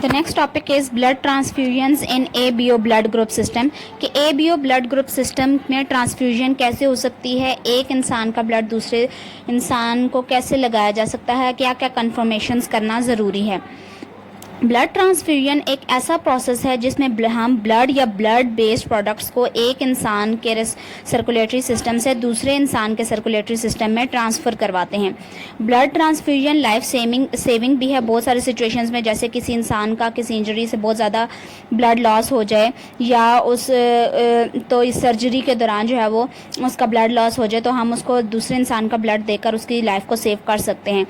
The next topic is blood transfusions in ABO blood group system कि ABO blood group system में transfusion कैसे हो सकती है, एक इंसान का ब्लड दूसरे इंसान को कैसे लगाया जा सकता है, क्या क्या कन्फर्मेशंस करना ज़रूरी है। ब्लड ट्रांसफ्यूजन एक ऐसा प्रोसेस है जिसमें हम ब्लड या ब्लड बेस्ड प्रोडक्ट्स को एक इंसान के सर्कुलेटरी सिस्टम से दूसरे इंसान के सर्कुलेटरी सिस्टम में ट्रांसफ़र करवाते हैं। ब्लड ट्रांसफ्यूजन लाइफ सेविंग भी है बहुत सारी सिचुएशंस में, जैसे किसी इंसान का किसी इंजरी से बहुत ज़्यादा ब्लड लॉस हो जाए या तो इस सर्जरी के दौरान जो है वो उसका ब्लड लॉस हो जाए तो हम उसको दूसरे इंसान का ब्लड देकर उसकी लाइफ को सेव कर सकते हैं।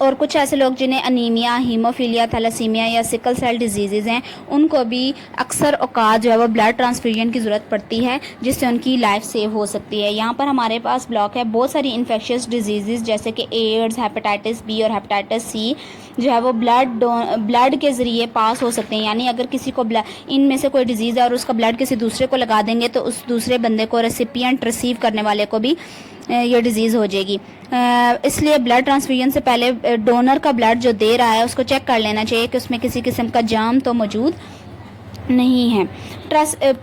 और कुछ ऐसे लोग जिन्हें अनीमिया, हीमोफीलिया, थैलेसीमिया या सिकल सेल डिजीज़ हैं, उनको भी अक्सर औकात जो है वो ब्लड ट्रांसफ्यूजन की ज़रूरत पड़ती है जिससे उनकी लाइफ सेव हो सकती है। यहाँ पर हमारे पास ब्लॉक है बहुत सारी इन्फेक्शियस डिजीज़ जैसे कि एड्स, हेपेटाइटिस बी और हेपेटाइटिस सी जो है वो ब्लड के ज़रिए पास हो सकते हैं। यानी अगर किसी को इनमें से कोई डिजीज़ है और उसका ब्लड किसी दूसरे को लगा देंगे तो उस दूसरे बंदे को रिसिपिएंट करने वाले को भी ये डिज़ीज़ हो जाएगी। इसलिए ब्लड ट्रांसफ्यूजन से पहले डोनर का ब्लड जो दे रहा है उसको चेक कर लेना चाहिए कि उसमें किसी किस्म का जाम तो मौजूद नहीं है।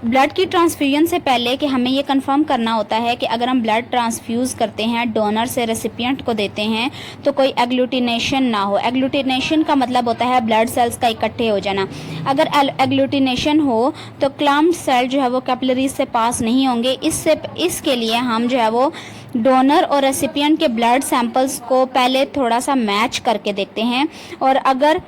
ब्लड की ट्रांसफ्यूजन से पहले कि हमें ये कंफर्म करना होता है कि अगर हम ब्लड ट्रांसफ्यूज़ करते हैं डोनर से रेसिपिएंट को देते हैं तो कोई एग्लूटिनेशन ना हो। एग्लूटिनेशन का मतलब होता है ब्लड सेल्स का इकट्ठे हो जाना। अगर एग्लूटिनेशन हो तो क्लम्प्ड सेल जो है वो कैपिलरीज से पास नहीं होंगे। इसके लिए हम जो है वो डोनर और रेसिपिएंट के ब्लड सैंपल्स को पहले थोड़ा सा मैच करके देखते हैं और अगर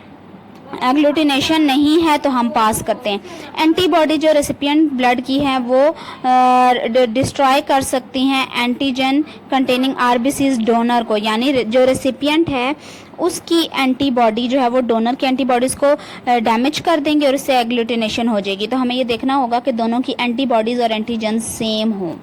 एग्लूटिनेशन नहीं है तो हम पास करते हैं। एंटीबॉडी जो रेसिपिएंट ब्लड की है वो डिस्ट्रॉय कर सकती हैं एंटीजन कंटेनिंग आरबीसीज डोनर को, यानी जो रेसिपिएंट है उसकी एंटीबॉडी जो है वो डोनर की एंटीबॉडीज़ को डैमेज कर देंगे और इससे एग्लूटिनेशन हो जाएगी। तो हमें ये देखना होगा कि दोनों की एंटीबॉडीज़ और एंटीजन सेम हो,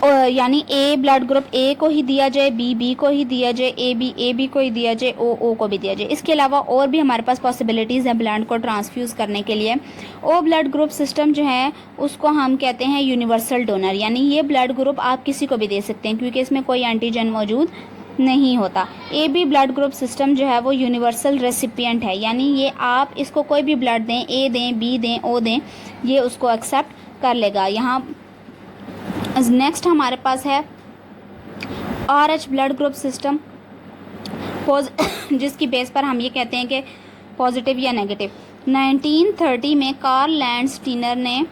यानी ए ब्लड ग्रुप ए को ही दिया जाए, बी को ही दिया जाए, ए बी को ही दिया जाए, ओ को भी दिया जाए। इसके अलावा और भी हमारे पास पॉसिबिलिटीज़ हैं ब्लड को ट्रांसफ्यूज़ करने के लिए। ओ ब्लड ग्रुप सिस्टम जो है उसको हम कहते हैं यूनिवर्सल डोनर, यानी ये ब्लड ग्रुप आप किसी को भी दे सकते हैं क्योंकि इसमें कोई एंटीजन मौजूद नहीं होता। A B blood group system जो है वो यूनिवर्सल रेसिपिएंट है, यानी ये आप इसको कोई भी ब्लड दें, ए दें, बी दें, ओ दें, ये उसको एक्सेप्ट कर लेगा। यहाँ नेक्स्ट हमारे पास है RH ब्लड ग्रुप सिस्टम जिसकी बेस पर हम ये कहते हैं कि पॉजिटिव या नेगेटिव। 1930 में कार्ल लैंडस्टीनर ने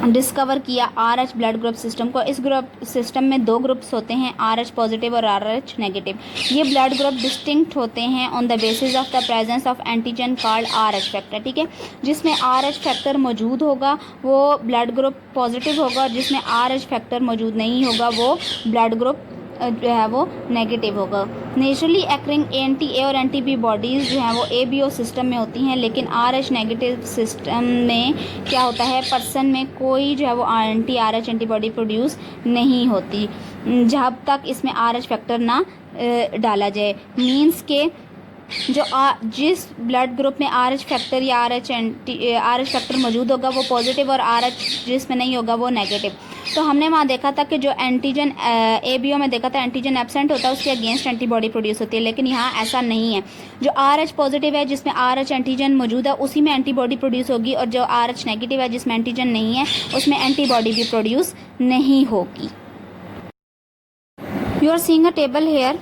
डिस्कवर किया RH ब्लड ग्रुप सिस्टम को। इस ग्रुप सिस्टम में दो ग्रुप्स होते हैं, RH पॉजिटिव और RH नेगेटिव। ये ब्लड ग्रुप डिस्टिंक्ट होते हैं on the basis of the presence of antigen called RH factor. ठीक है, जिसमें RH फैक्टर मौजूद होगा वो ब्लड ग्रुप पॉजिटिव होगा और जिसमें RH फैक्टर मौजूद नहीं होगा वो ब्लड ग्रुप जो है वो नेगेटिव होगा। नेचुरली एक्रिंग एंटी ए और एंटी बी बॉडीज़ जो हैं वो ABO सिस्टम में होती हैं, लेकिन RH नेगेटिव सिस्टम में क्या होता है, पर्सन में कोई जो है वो एंटी RH एंटीबॉडी प्रोड्यूस नहीं होती जब तक इसमें RH फैक्टर ना डाला जाए। मींस के जिस ब्लड ग्रुप में RH फैक्टर या RH फैक्टर मौजूद होगा वो पॉजिटिव और RH जिसमें नहीं होगा वो नेगेटिव। तो हमने वहाँ देखा था कि जो एंटीजन ABO में देखा था एंटीजन एब्सेंट होता है उसके अगेंस्ट एंटीबॉडी प्रोड्यूस होती है, लेकिन यहाँ ऐसा नहीं है। जो RH पॉजिटिव है जिसमें RH एंटीजन मौजूद है उसी में एंटीबॉडी प्रोड्यूस होगी और जो RH नेगेटिव है जिसमें एंटीजन नहीं है उसमें एंटीबॉडी भी प्रोड्यूस नहीं होगी। You are seeing a table here.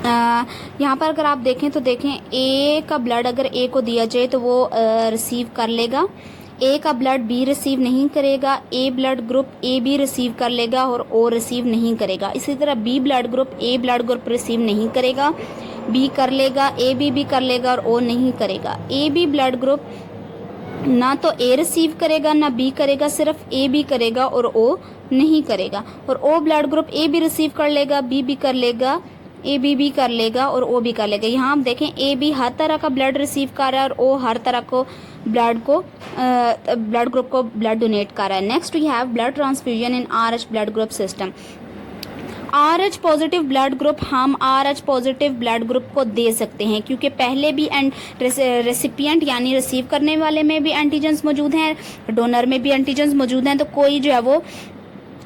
यहाँ पर अगर आप देखें तो देखें ए का ब्लड अगर ए को दिया जाए तो वो रिसीव कर लेगा, ए का ब्लड बी रिसीव नहीं करेगा, A blood group A B receive कर लेगा और ओ रिसीव नहीं करेगा। इसी तरह B blood group A blood group receive नहीं करेगा, बी कर लेगा, ए बी कर लेगा और ओ नहीं करेगा। ए बी ब्लड ग्रुप ना तो ए रिसीव करेगा ना बी करेगा, सिर्फ ए बी करेगा और ओ नहीं करेगा। और O blood group A B receive कर लेगा, बी कर लेगा, ए बी कर लेगा और ओ भी कर लेगा। यहाँ आप देखें ए बी हर तरह का ब्लड रिसीव कर रहा है और ओ हर तरह को ब्लड ग्रुप को ब्लड डोनेट कर रहा है। Next we have blood transfusion in RH blood group system. RH positive blood group हम RH पॉजिटिव ब्लड ग्रुप को दे सकते हैं क्योंकि पहले भी रेसिपिएंट यानी रिसीव करने वाले में भी एंटीजन्स मौजूद हैं, डोनर में भी एंटीजन्स मौजूद हैं, तो कोई जो है वो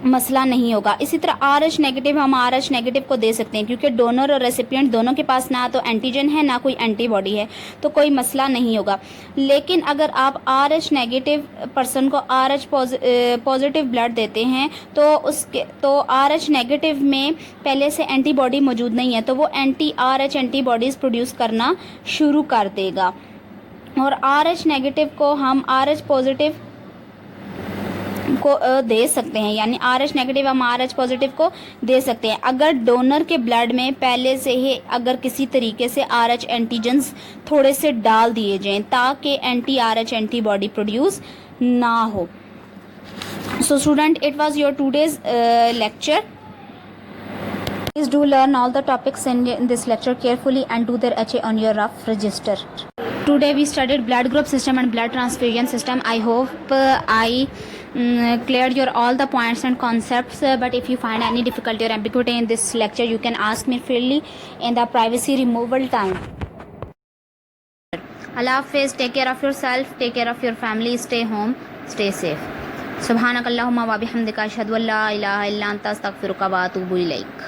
मसला नहीं होगा। इसी तरह RH नेगेटिव, हम RH नेगेटिव को दे सकते हैं क्योंकि डोनर और रेसिपिएंट दोनों के पास ना तो एंटीजन है ना कोई एंटीबॉडी है, तो कोई मसला नहीं होगा। लेकिन अगर आप RH नेगेटिव पर्सन को RH पॉजिटिव ब्लड देते हैं तो RH नेगेटिव में पहले से एंटीबॉडी मौजूद नहीं है, तो वो RH एंटीबॉडीज़ प्रोड्यूस करना शुरू कर देगा। और RH नेगेटिव को हम RH पॉजिटिव को दे सकते हैं, यानी RH नेगेटिव हम RH पॉजिटिव को दे सकते हैं अगर डोनर के ब्लड में पहले से ही अगर किसी तरीके से RH एंटीजन्स थोड़े से डाल दिए जाएं ताकि RH एंटीबॉडी प्रोड्यूस ना हो। So student, it was your today's lecture. Please do learn all the topics in this lecture carefully and do their HA on your rough register. Today we studied blood group system and blood transfusion system. I hope I cleared your all the points and concepts, but if you find any difficulty or ambiguity in this lecture, you can ask me freely in the privacy removal time. Allah Hafiz, take care of yourself, take care of your family, stay home, stay safe. Subhanakallahumma wa bihamdika ashhadu an la ilaha illa anta astaghfiruka wa atubu ilaik.